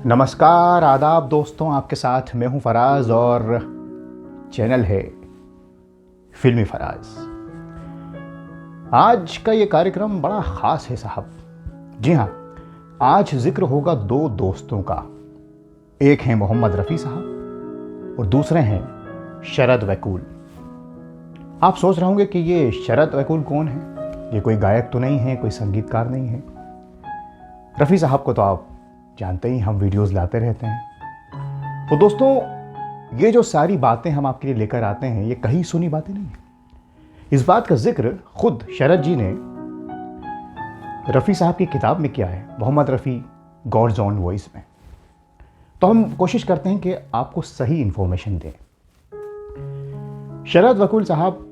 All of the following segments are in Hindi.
नमस्कार, आदाब दोस्तों, आपके साथ मैं हूं फराज और चैनल है फिल्मी फराज। आज का ये कार्यक्रम बड़ा ख़ास है साहब। जी हाँ, आज जिक्र होगा दो दोस्तों का। एक हैं मोहम्मद रफ़ी साहब और दूसरे हैं शरद वैकुल। आप सोच रहे होंगे कि ये शरद वैकुल कौन है? ये कोई गायक तो नहीं है, कोई संगीतकार नहीं है। रफ़ी साहब को तो आप जानते ही, हम वीडियोस लाते रहते हैं। तो दोस्तों, ये जो सारी बातें हम आपके लिए लेकर आते हैं, ये कहीं सुनी बातें नहीं है। इस बात का जिक्र खुद शरद जी ने रफ़ी साहब की किताब में किया है, Mohammed Rafi God's own voice में। तो हम कोशिश करते हैं कि आपको सही इंफॉर्मेशन दें। शरद वैकुल साहब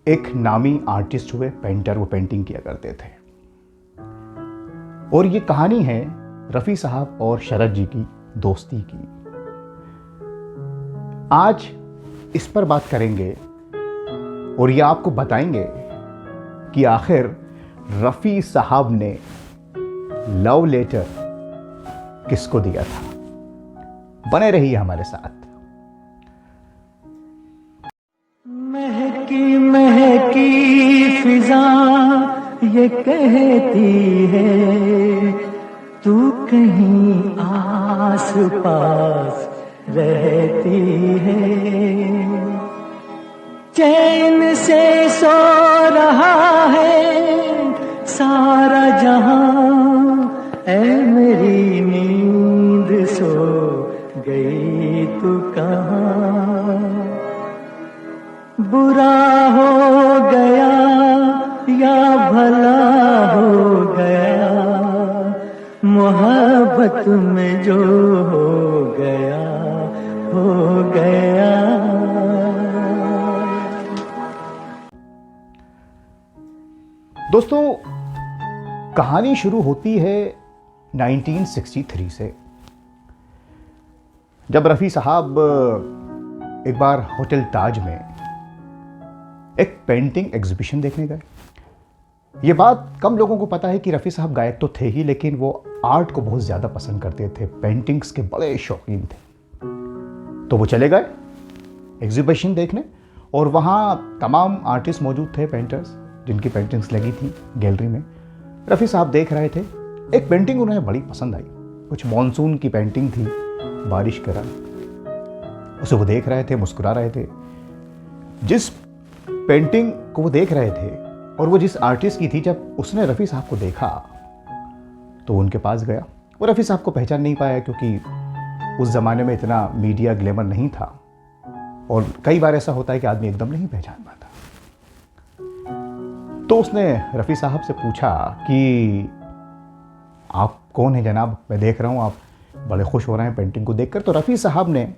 एक नामी आर्टिस्ट हुए, पेंटर। वो पेंटिंग किया करते थे और ये कहानी है रफ़ी साहब और शरद जी की दोस्ती की। आज इस पर बात करेंगे और ये आपको बताएंगे कि आखिर रफ़ी साहब ने लव लेटर किसको दिया था। बने रहिए हमारे साथ। महकी महकी फिजा ये कहती है, तू कहीं आस पास रहती है। चैन से सो रहा है सारा जहां, ऐ मेरी नींद सो गई तू कहां। बुरा हो गया या भला हो गया, मोहब्बत में जो हो गया हो गया। दोस्तों, कहानी शुरू होती है 1963 से, जब रफ़ी साहब एक बार होटल ताज में एक पेंटिंग एग्जीबिशन देखने गए। ये बात कम लोगों को पता है कि रफ़ी साहब गायक तो थे ही, लेकिन वो आर्ट को बहुत ज़्यादा पसंद करते थे, पेंटिंग्स के बड़े शौकीन थे। तो वो चले गए एग्जीबिशन देखने और वहाँ तमाम आर्टिस्ट मौजूद थे, पेंटर्स, जिनकी पेंटिंग्स लगी थी गैलरी में। रफ़ी साहब देख रहे थे। एक पेंटिंग उन्हें बड़ी पसंद आई, कुछ मॉनसून की पेंटिंग थी, बारिश का रंग। उसे वो देख रहे थे, मुस्कुरा रहे थे। जिस पेंटिंग को वो देख रहे थे और वो जिस आर्टिस्ट की थी, जब उसने रफ़ी साहब को देखा तो उनके पास गया। वो रफ़ी साहब को पहचान नहीं पाया, क्योंकि उस ज़माने में इतना मीडिया ग्लैमर नहीं था और कई बार ऐसा होता है कि आदमी एकदम नहीं पहचान पाता। तो उसने रफ़ी साहब से पूछा कि आप कौन हैं जनाब? मैं देख रहा हूँ आप बड़े खुश हो रहे हैं पेंटिंग को देखकर। तो रफ़ी साहब ने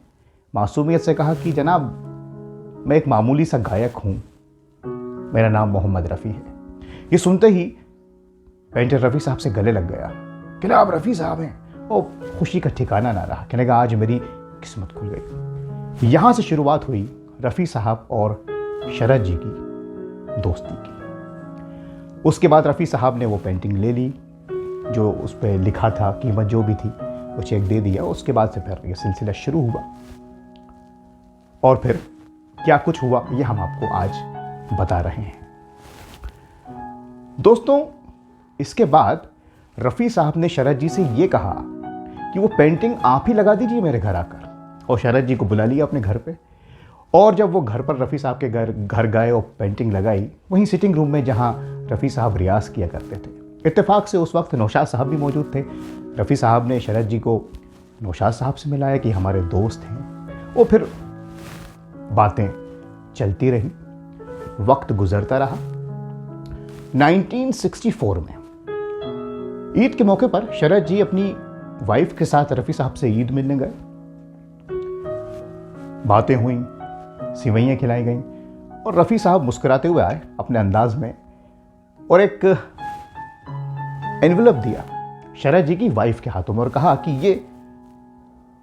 मासूमियत से कहा कि जनाब, मैं एक मामूली सा गायक हूँ, मेरा नाम मोहम्मद रफ़ी है। ये सुनते ही पेंटर रफ़ी साहब से गले लग गया। कहने, आप रफ़ी साहब हैं? ओ, खुशी का ठिकाना ना रहा। कहने लगा, आज मेरी किस्मत खुल गई। यहाँ से शुरुआत हुई रफ़ी साहब और शरद जी की दोस्ती की। उसके बाद रफ़ी साहब ने वो पेंटिंग ले ली, जो उस पर लिखा था, कीमत जो भी थी, वो चेक दे दिया। उसके बाद से फिर ये सिलसिला शुरू हुआ और फिर क्या कुछ हुआ ये हम आपको आज बता रहे हैं। दोस्तों, इसके बाद रफ़ी साहब ने शरद जी से ये कहा कि वो पेंटिंग आप ही लगा दीजिए मेरे घर आकर, और शरद जी को बुला लिया अपने घर पे। और जब वो घर पर रफ़ी साहब के घर गए और पेंटिंग लगाई, वहीं सिटिंग रूम में जहाँ रफ़ी साहब रियाज़ किया करते थे। इत्तेफाक से उस वक्त नौशाद साहब भी मौजूद थे। रफ़ी साहब ने शरद जी को नौशाद साहब से मिलाया कि हमारे दोस्त हैं। वो फिर बातें चलती रही, वक्त गुजरता रहा। 1964 में ईद के मौके पर शरद जी अपनी वाइफ के साथ रफ़ी साहब से ईद मिलने गए। बातें हुई, सिवैयाँ खिलाई गईं और रफ़ी साहब मुस्कुराते हुए आए अपने अंदाज में और एक एनवेलप दिया शरद जी की वाइफ के हाथों में और कहा कि ये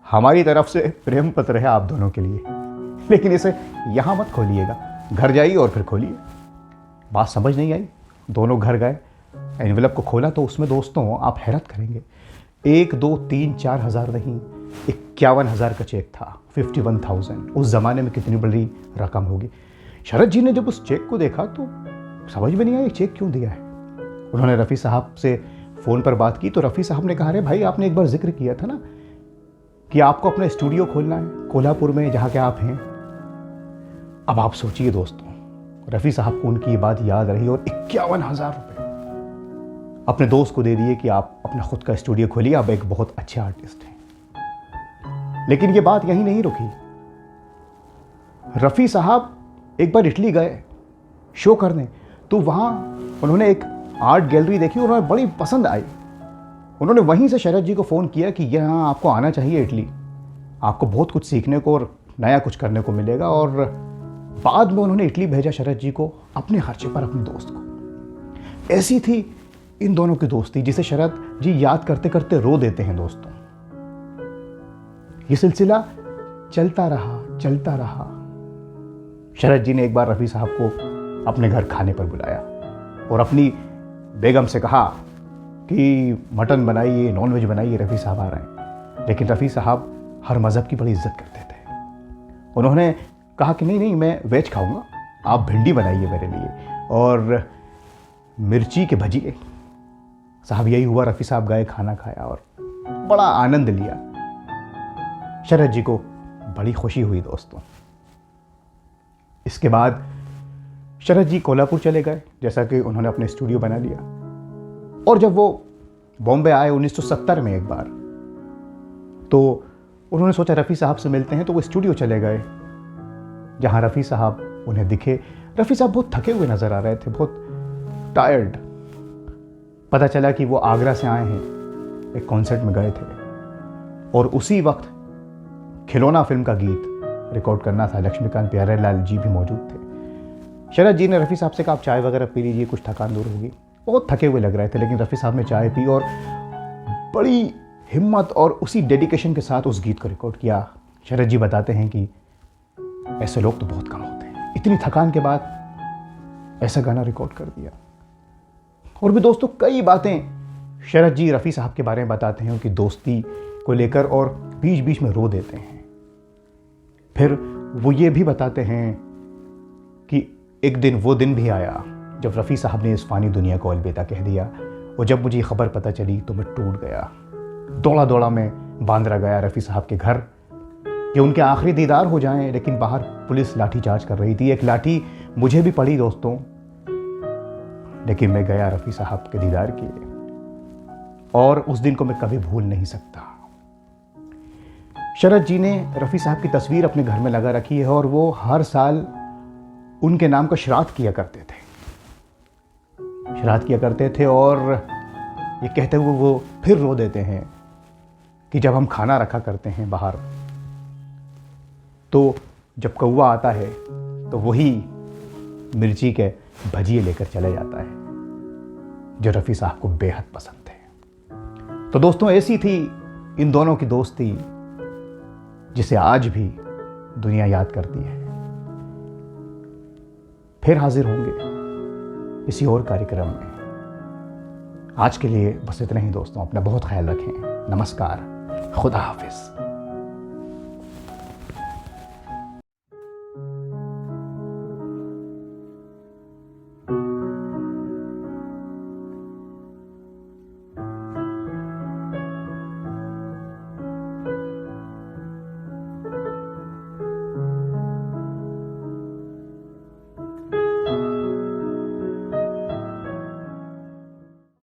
हमारी तरफ से प्रेम पत्र है आप दोनों के लिए, लेकिन इसे यहां मत खोलिएगा, घर जाइए और फिर खोलिए। बात समझ नहीं आई। दोनों घर गए एनवेलप को खोला तो उसमें दोस्तों आप हैरत करेंगे, 1 2 3 4 हज़ार नहीं, 51,000 का चेक था। 51,000 उस ज़माने में कितनी बड़ी रकम होगी। शरद जी ने जब उस चेक को देखा तो समझ में नहीं आया ये चेक क्यों दिया है। उन्होंने रफ़ी साहब से फ़ोन पर बात की तो रफ़ी साहब ने कहा, अरे भाई आपने एक बार जिक्र किया था ना कि आपको अपना स्टूडियो खोलना है कोल्हापुर में जहाँ के आप हैं। अब आप सोचिए दोस्तों, रफ़ी साहब को उनकी ये बात याद रही और 51,000 रुपये अपने दोस्त को दे दिए कि आप अपना खुद का स्टूडियो खोलिए, आप एक बहुत अच्छे आर्टिस्ट हैं। लेकिन ये बात यहीं नहीं रुकी। रफ़ी साहब एक बार इटली गए शो करने, तो वहाँ उन्होंने एक आर्ट गैलरी देखी और उन्हें बड़ी पसंद आई। उन्होंने वहीं से शरद जी को फ़ोन किया कि यहाँ आपको आना चाहिए इटली, आपको बहुत कुछ सीखने को और नया कुछ करने को मिलेगा। और बाद में उन्होंने इटली भेजा शरद जी को अपने खर्चे पर, अपने दोस्त को। ऐसी थी इन दोनों की दोस्ती जिसे शरद जी याद करते करते रो देते हैं दोस्तों। ये सिलसिला चलता रहा चलता रहा। शरद जी ने एक बार रफ़ी साहब को अपने घर खाने पर बुलाया और अपनी बेगम से कहा कि मटन बनाइए, नॉनवेज बनाइए, रफ़ी साहब आ रहे हैं। लेकिन रफ़ी साहब हर मज़हब की बड़ी इज्जत करते थे। उन्होंने कहा कि नहीं मैं वेज खाऊंगा, आप भिंडी बनाइए मेरे लिए और मिर्ची के भजिए। साहब यही हुआ, रफ़ी साहब गए, खाना खाया और बड़ा आनंद लिया। शरद जी को बड़ी खुशी हुई दोस्तों। इसके बाद शरद जी कोल्हापुर चले गए, जैसा कि उन्होंने अपने स्टूडियो बना लिया। और जब वो बॉम्बे आए 1970 में एक बार, तो उन्होंने सोचा रफ़ी साहब से मिलते हैं, तो वो स्टूडियो चले गए जहाँ रफ़ी साहब उन्हें दिखे। रफ़ी साहब बहुत थके हुए नज़र आ रहे थे, बहुत टायर्ड। पता चला कि वो आगरा से आए हैं, एक कॉन्सर्ट में गए थे और उसी वक्त खिलौना फिल्म का गीत रिकॉर्ड करना था। लक्ष्मीकांत प्यारेलाल जी भी मौजूद थे। शरद जी ने रफ़ी साहब से कहा, आप चाय वगैरह पी लीजिए, कुछ थकान दूर होगी। बहुत थके हुए लग रहे थे, लेकिन रफ़ी साहब ने चाय पी और बड़ी हिम्मत और उसी डेडिकेशन के साथ उस गीत को रिकॉर्ड किया। शरद जी बताते हैं कि ऐसे लोग तो बहुत कम होते हैं, इतनी थकान के बाद ऐसा गाना रिकॉर्ड कर दिया। और भी दोस्तों कई बातें शरद जी रफ़ी साहब के बारे में बताते हैं, उनकी दोस्ती को लेकर, और बीच बीच में रो देते हैं। फिर वो ये भी बताते हैं कि एक दिन वो दिन भी आया जब रफ़ी साहब ने इस फ़ानी दुनिया को अलविदा कह दिया, और जब मुझे खबर पता चली तो मैं टूट गया। दौड़ा दौड़ा मैं बांद्रा गया रफ़ी साहब के घर कि उनके आखिरी दीदार हो जाएं, लेकिन बाहर पुलिस लाठीचार्ज कर रही थी। एक लाठी मुझे भी पड़ी दोस्तों, लेकिन मैं गया रफ़ी साहब के दीदार के लिए, और उस दिन को मैं कभी भूल नहीं सकता। शरद जी ने रफ़ी साहब की तस्वीर अपने घर में लगा रखी है और वो हर साल उनके नाम का श्राद्ध किया करते थे। और ये कहते हुए वो फिर रो देते हैं कि जब हम खाना रखा करते हैं बाहर, तो जब कौवा आता है तो वही मिर्ची के भजिए लेकर चले जाता है, जो रफ़ी साहब को बेहद पसंद थे। तो दोस्तों ऐसी थी इन दोनों की दोस्ती, जिसे आज भी दुनिया याद करती है। फिर हाजिर होंगे किसी और कार्यक्रम में। आज के लिए बस इतना ही दोस्तों, अपना बहुत ख्याल रखें। नमस्कार, खुदा हाफिज़।